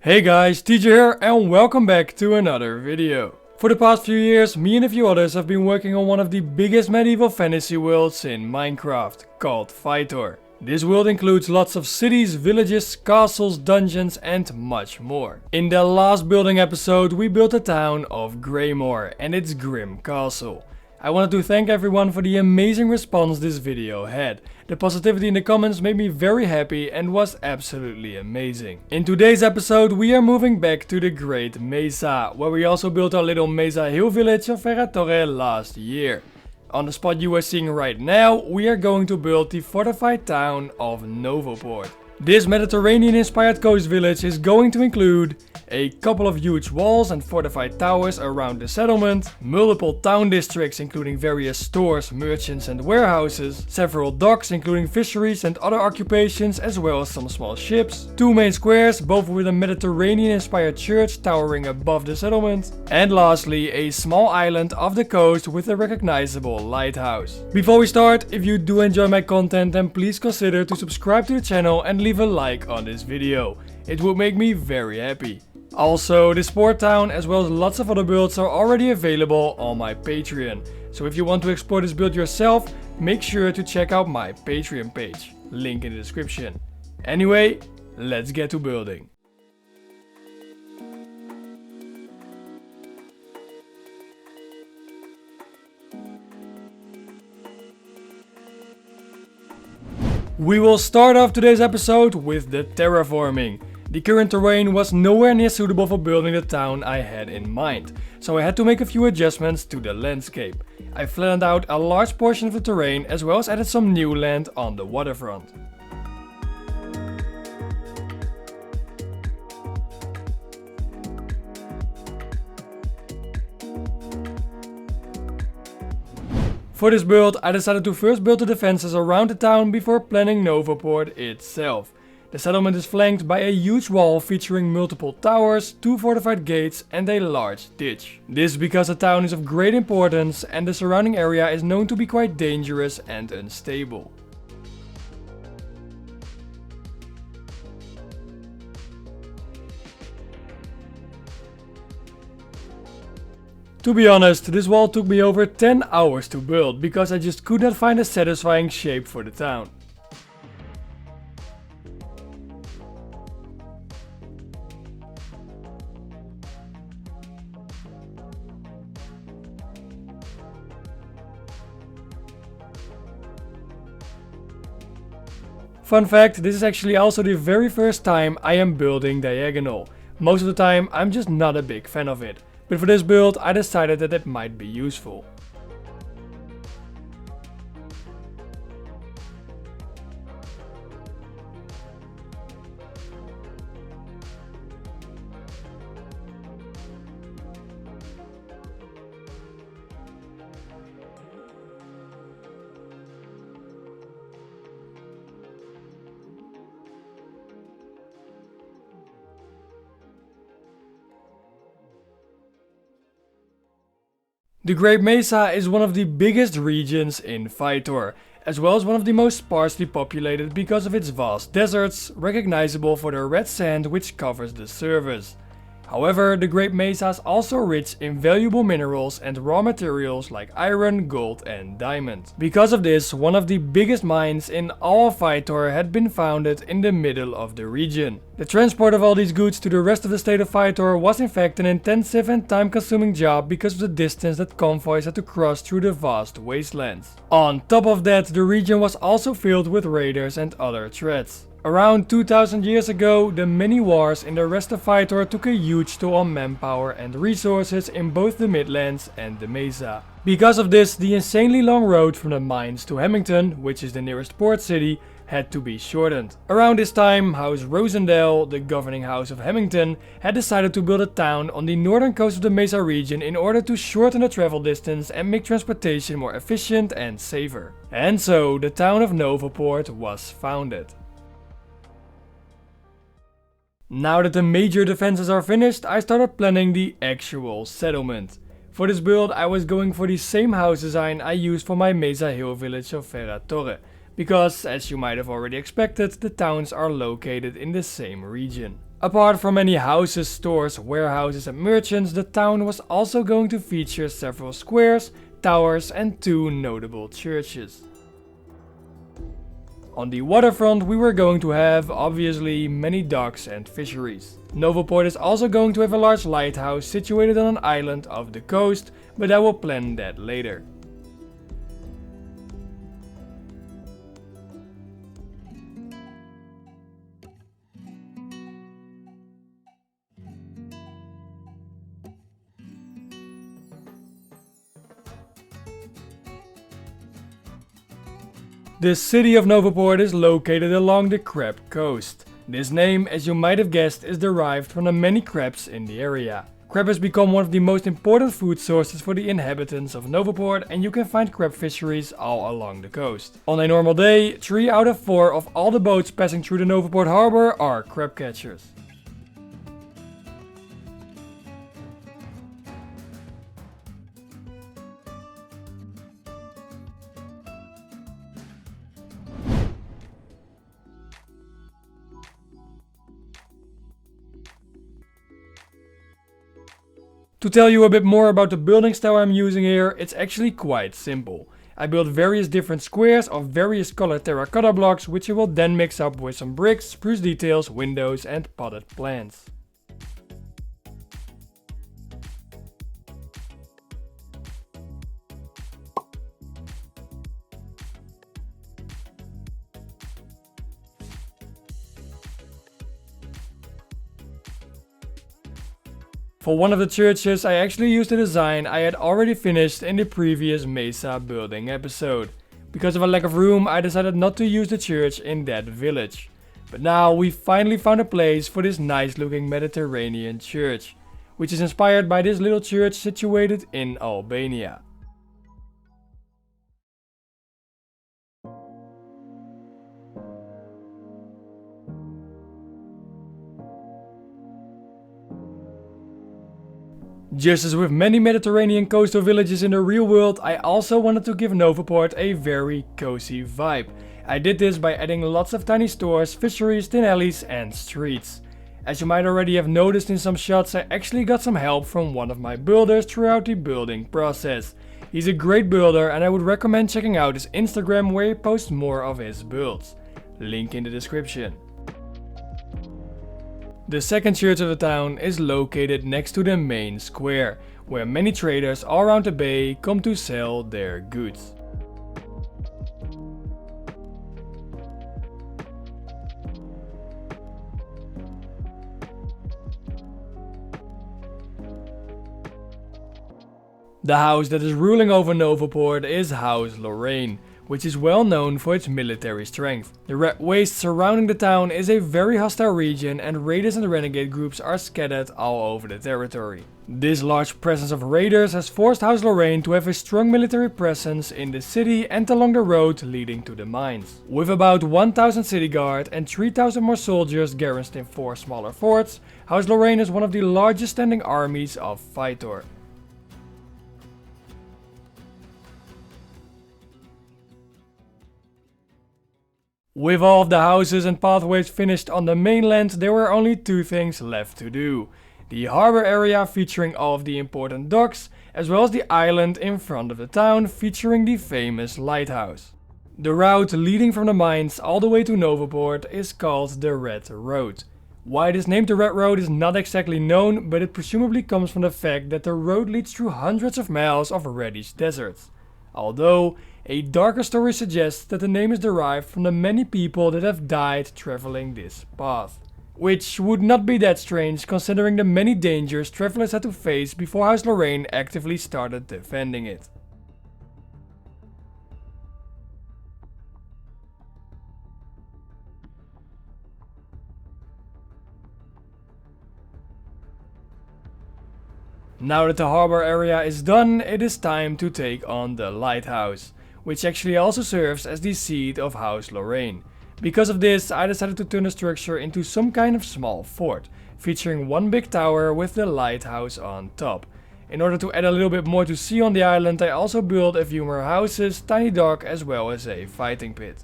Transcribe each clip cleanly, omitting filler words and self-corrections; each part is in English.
Hey guys, TJ here and welcome back to another video. For the past few years, me and a few others have been working on one of the biggest medieval fantasy worlds in Minecraft, called Phytor. This world includes lots of cities, villages, castles, dungeons and much more. In the last building episode we built the town of Greymore and its grim castle. I wanted to thank everyone for the amazing response this video had. The positivity in the comments made me very happy and was absolutely amazing. In today's episode we are moving back to the Great Mesa, where we also built our little Mesa hill village of Ferratore last year. On the spot you are seeing right now, we are going to build the fortified town of Novoport. This Mediterranean-inspired coast village is going to include a couple of huge walls and fortified towers around the settlement, multiple town districts including various stores, merchants and warehouses, several docks including fisheries and other occupations as well as some small ships, two main squares both with a Mediterranean-inspired church towering above the settlement, and lastly a small island off the coast with a recognizable lighthouse. Before we start, if you do enjoy my content then please consider to subscribe to the channel and leave a like on this video. It would make me very happy. Also, this port town as well as lots of other builds are already available on my Patreon. So if you want to explore this build yourself, make sure to check out my Patreon page. Link in the description. Anyway, let's get to building. We will start off today's episode with the terraforming. The current terrain was nowhere near suitable for building the town I had in mind, so I had to make a few adjustments to the landscape. I flattened out a large portion of the terrain as well as added some new land on the waterfront. For this build, I decided to first build the defenses around the town before planning Novoport itself. The settlement is flanked by a huge wall featuring multiple towers, two fortified gates and a large ditch. This is because the town is of great importance and the surrounding area is known to be quite dangerous and unstable. To be honest, this wall took me over 10 hours to build because I just could not find a satisfying shape for the town. Fun fact, this is actually also the very first time I am building diagonal. Most of the time I'm just not a big fan of it. But for this build I decided that it might be useful. The Great Mesa is one of the biggest regions in Phytor, as well as one of the most sparsely populated because of its vast deserts, recognizable for the red sand which covers the surface. However, the Great Mesa is also rich in valuable minerals and raw materials like iron, gold and diamond. Because of this, one of the biggest mines in all of Phytor had been founded in the middle of the region. The transport of all these goods to the rest of the state of Phytor was in fact an intensive and time-consuming job because of the distance that convoys had to cross through the vast wastelands. On top of that, the region was also filled with raiders and other threats. Around 2000 years ago, the many wars in the rest of Phytor took a huge toll on manpower and resources in both the Midlands and the Mesa. Because of this, the insanely long road from the mines to Hemmington, which is the nearest port city, had to be shortened. Around this time, House Rosendale, the governing house of Hemmington, had decided to build a town on the northern coast of the Mesa region in order to shorten the travel distance and make transportation more efficient and safer. And so, the town of Novoport was founded. Now that the major defenses are finished, I started planning the actual settlement. For this build I was going for the same house design I used for my Mesa hill village of Ferratore, because as you might have already expected, the towns are located in the same region. Apart from many houses, stores, warehouses and merchants, the town was also going to feature several squares, towers and 2 notable churches. On the waterfront we were going to have, obviously, many docks and fisheries. Novoport is also going to have a large lighthouse situated on an island off the coast, but I will plan that later. The city of Novoport is located along the crab coast. This name, as you might have guessed, is derived from the many crabs in the area. Crab has become one of the most important food sources for the inhabitants of Novoport, and you can find crab fisheries all along the coast. On a normal day, 3 out of 4 of all the boats passing through the Novoport harbor are crab catchers. To tell you a bit more about the building style I'm using here, it's actually quite simple. I built various different squares of various colored terracotta blocks, which I will then mix up with some bricks, spruce details, windows and potted plants. For one of the churches, I actually used a design I had already finished in the previous Mesa building episode. Because of a lack of room, I decided not to use the church in that village. But now we finally found a place for this nice looking Mediterranean church, which is inspired by this little church situated in Albania. Just as with many Mediterranean coastal villages in the real world, I also wanted to give Novoport a very cozy vibe. I did this by adding lots of tiny stores, fisheries, thin alleys and streets. As you might already have noticed in some shots, I actually got some help from one of my builders throughout the building process. He's a great builder and I would recommend checking out his Instagram where he posts more of his builds. Link in the description. The second church of the town is located next to the main square, where many traders all around the bay come to sell their goods. The house that is ruling over Novoport is House Lorraine, which is well known for its military strength. The red waste surrounding the town is a very hostile region and raiders and renegade groups are scattered all over the territory. This large presence of raiders has forced House Lorraine to have a strong military presence in the city and along the road leading to the mines. With about 1000 city guard and 3000 more soldiers garrisoned in 4 smaller forts, House Lorraine is one of the largest standing armies of Phytor. With all of the houses and pathways finished on the mainland, there were only 2 things left to do. The harbor area featuring all of the important docks, as well as the island in front of the town featuring the famous lighthouse. The route leading from the mines all the way to Novoport is called the Red Road. Why it is named the Red Road is not exactly known, but it presumably comes from the fact that the road leads through hundreds of miles of reddish deserts. Although, a darker story suggests that the name is derived from the many people that have died traveling this path. Which would not be that strange considering the many dangers travelers had to face before House Lorraine actively started defending it. Now that the harbor area is done, it is time to take on the lighthouse, which actually also serves as the seat of House Lorraine. Because of this, I decided to turn the structure into some kind of small fort, featuring one big tower with the lighthouse on top. In order to add a little bit more to see on the island, I also built a few more houses, tiny dock as well as a fighting pit.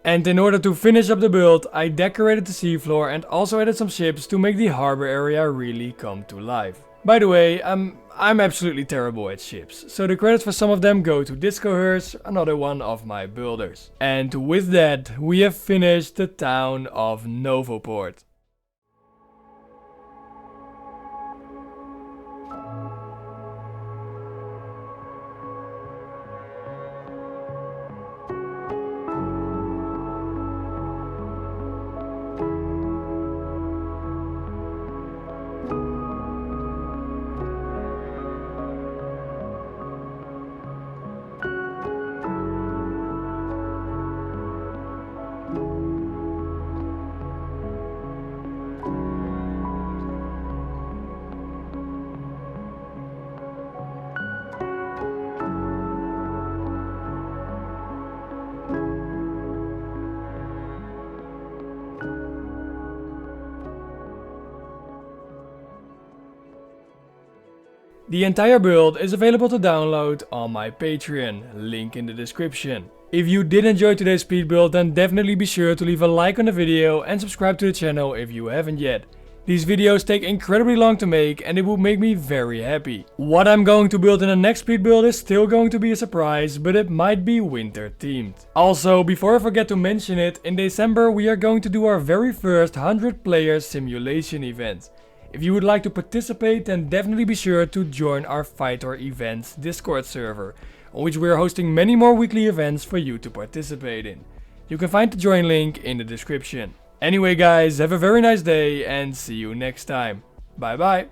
And in order to finish up the build, I decorated the seafloor and also added some ships to make the harbor area really come to life. By the way, I'm absolutely terrible at ships, so the credits for some of them go to Discohurst, another one of my builders. And with that, we have finished the town of Novoport. The entire build is available to download on my Patreon, link in the description. If you did enjoy today's speed build, then definitely be sure to leave a like on the video and subscribe to the channel if you haven't yet. These videos take incredibly long to make and it would make me very happy. What I'm going to build in the next speed build is still going to be a surprise, but it might be winter themed. Also, before I forget to mention it, in December we are going to do our very first 100 player simulation event. If you would like to participate, then definitely be sure to join our Phytor Events Discord server, on which we are hosting many more weekly events for you to participate in. You can find the join link in the description. Anyway guys, have a very nice day and see you next time. Bye bye.